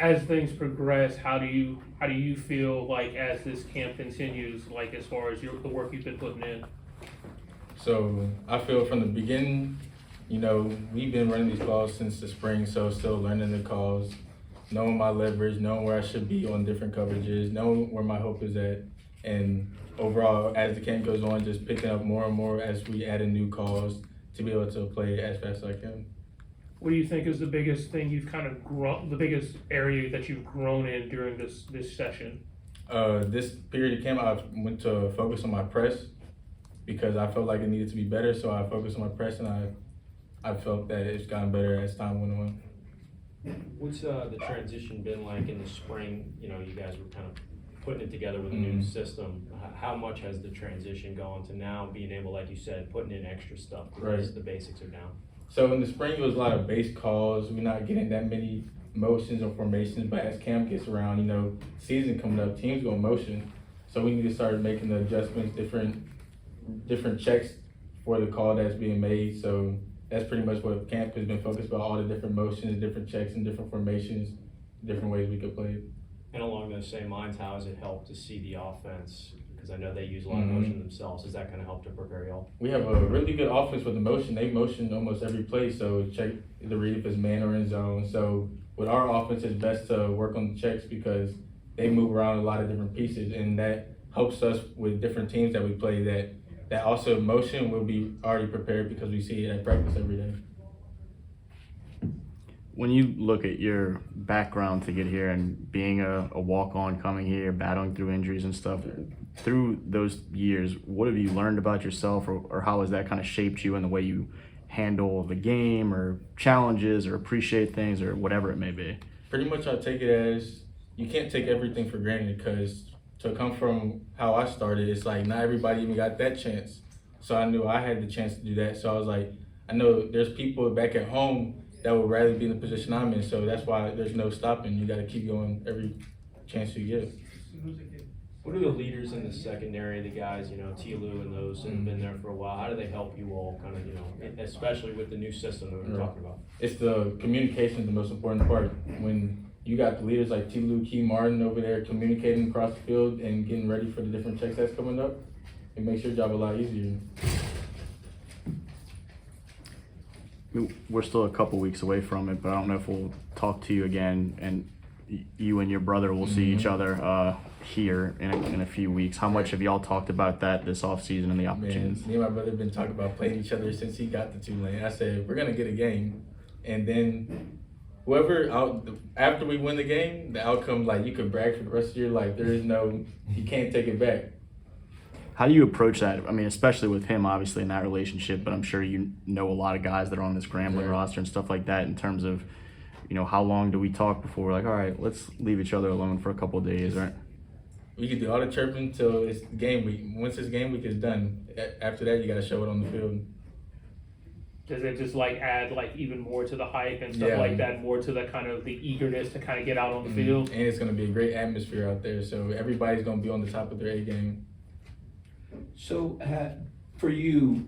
as things progress, how do you feel like as this camp continues, like as far as the work you've been putting in? So I feel from the beginning, we've been running these calls since the spring, so still learning the calls, knowing my leverage, knowing where I should be on different coverages, knowing where my hope is at, and overall, as the camp goes on, just picking up more and more as we add in new calls to be able to play as fast as I can. What do you think is the biggest thing you've kind of grown, the biggest area that you've grown in during this session? This period of camp, I went to focus on my press because I felt like it needed to be better, so I focused on my press, and I felt that it's gotten better as time went on. What's the transition been like in the spring? You guys were kind of putting it together with a new system. How much has the transition gone to now being able, like you said, putting in extra stuff because the basics are down? So in the spring, it was a lot of base calls. We're not getting that many motions or formations, but as camp gets around, season coming up, teams go motion. So we need to start making the adjustments, different checks for the call that's being made. So that's pretty much what camp has been focused about, all the different motions, different checks, and different formations, different ways we could play it. And along those same lines, how has it helped to see the offense? Because I know they use a lot of motion themselves. Does that kind of help to prepare y'all? We have a really good offense with the motion. They motion almost every play, so check the read if it's man or in zone. So with our offense, it's best to work on the checks because they move around a lot of different pieces, and that helps us with different teams that we play that also motion will be already prepared because we see it at practice every day. When you look at your background to get here and being a walk-on coming here, battling through injuries and stuff, through those years, what have you learned about yourself, or how has that kind of shaped you in the way you handle the game or challenges or appreciate things or whatever it may be? Pretty much I take it as you can't take everything for granted because to come from how I started, it's like not everybody even got that chance. So I knew I had the chance to do that. So I was like, I know there's people back at home that would rather be in the position I'm in. So that's why there's no stopping. You got to keep going every chance you get. What are the leaders in the secondary, the guys, T-Lou and those that have been there for a while? How do they help you all kind of, especially with the new system that we're talking about? It's the communication is the most important part. When you got the leaders like T-Lou, Key Martin over there communicating across the field and getting ready for the different checks that's coming up, it makes your job a lot easier. We're still a couple weeks away from it, but I don't know if we'll talk to you again, and you and your brother will see each other here in a few weeks. How much have y'all talked about that this offseason and the opportunities? Me and my brother have been talking about playing each other since he got to Tulane. I said, we're going to get a game, and then after we win the game, the outcome, you can brag for the rest of your life. There is you can't take it back. How do you approach that? I mean, especially with him, obviously, in that relationship, but I'm sure you know a lot of guys that are on this Grambling roster and stuff like that in terms of, how long do we talk before we're like, all right, let's leave each other alone for a couple of days, right? We can do all the chirping till it's game week. Once it's game week, it's done. After that, you got to show it on the field. Does it just add even more to the hype and stuff like that, more to the kind of the eagerness to kind of get out on the field? And it's going to be a great atmosphere out there, so everybody's going to be on the top of their A game. So for you,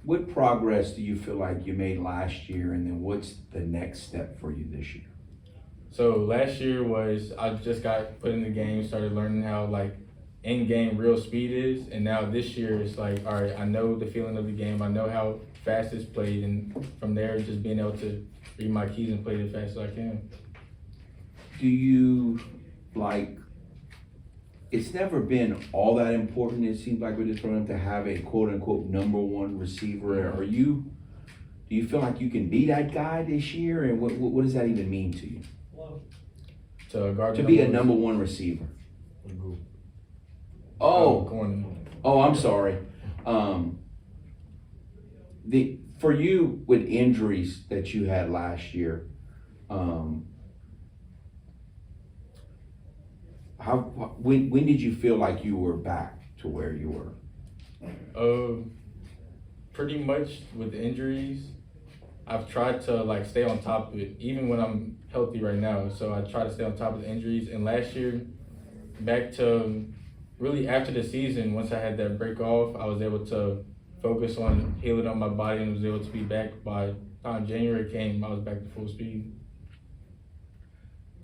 what progress do you feel like you made last year, and then what's the next step for you this year? So last year I just got put in the game, started learning how in-game real speed is, and now this year it's all right, I know the feeling of the game, I know how fast it's played, and from there just being able to read my keys and play it as fast as I can. Do you it's never been all that important, it seems like, with this program to have a quote-unquote number one receiver. Do you feel like you can be that guy this year, and what does that even mean to you? To be a number one receiver. I'm sorry. For you, with injuries that you had last year, when did you feel like you were back to where you were? Pretty much with injuries, I've tried to stay on top of it, even when I'm healthy right now. So I try to stay on top of the injuries. And last year, back to really after the season, once I had that break off, I was able to focus on healing up my body and was able to be back. By the time January came, I was back to full speed.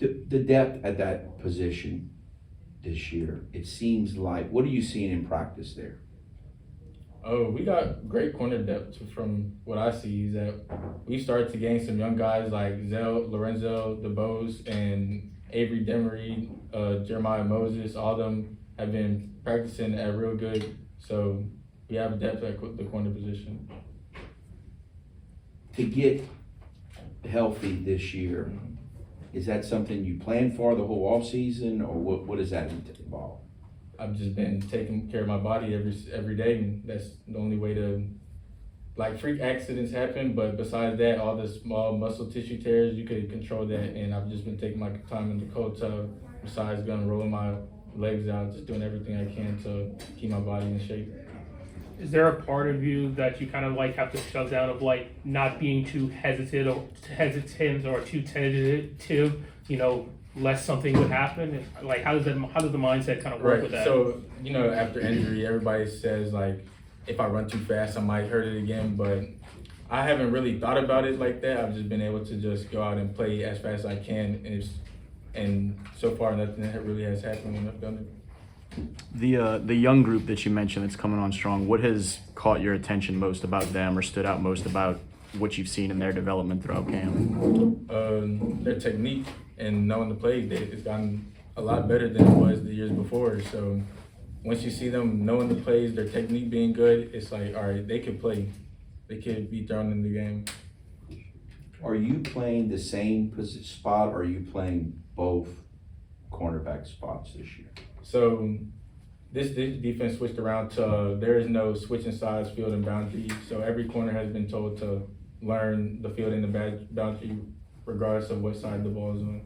The depth at that position this year, it seems like, what are you seeing in practice there? Oh, we got great corner depth from what I see is that we started to gain some young guys like Zell, Lorenzo, DeBose, and Avery Demery, Jeremiah Moses. All of them have been practicing at real good. So we have depth at the corner position. To get healthy this year, is that something you plan for the whole off season, or what does that involve? I've just been taking care of my body every day, and that's the only way to. Like, freak accidents happen, but besides that, all the small muscle tissue tears, you could control that. And I've just been taking my time in the cold tub, besides gun, rolling my legs out, just doing everything I can to keep my body in shape. Is there a part of you that you kind of like have to shove down of like not being too hesitant or too tentative, you know, lest something would happen? Like, how does the mindset kind of work with that? So, you know, after injury, everybody says like, if I run too fast, I might hurt it again, but I haven't really thought about it like that. I've just been able to just go out and play as fast as I can, and so far nothing really has happened when I've done it. The young group that you mentioned that's coming on strong, what has caught your attention most about them or stood out most about what you've seen in their development throughout camp? Their technique and knowing the plays, it's gotten a lot better than it was the years before. So once you see them knowing the plays, their technique being good, it's like, all right, they could play. They could be thrown in the game. Are you playing the same spot, or are you playing both cornerback spots this year? So this defense switched around to there is no switching sides, field, and boundary. So every corner has been told to learn the field and the boundary regardless of what side the ball is on.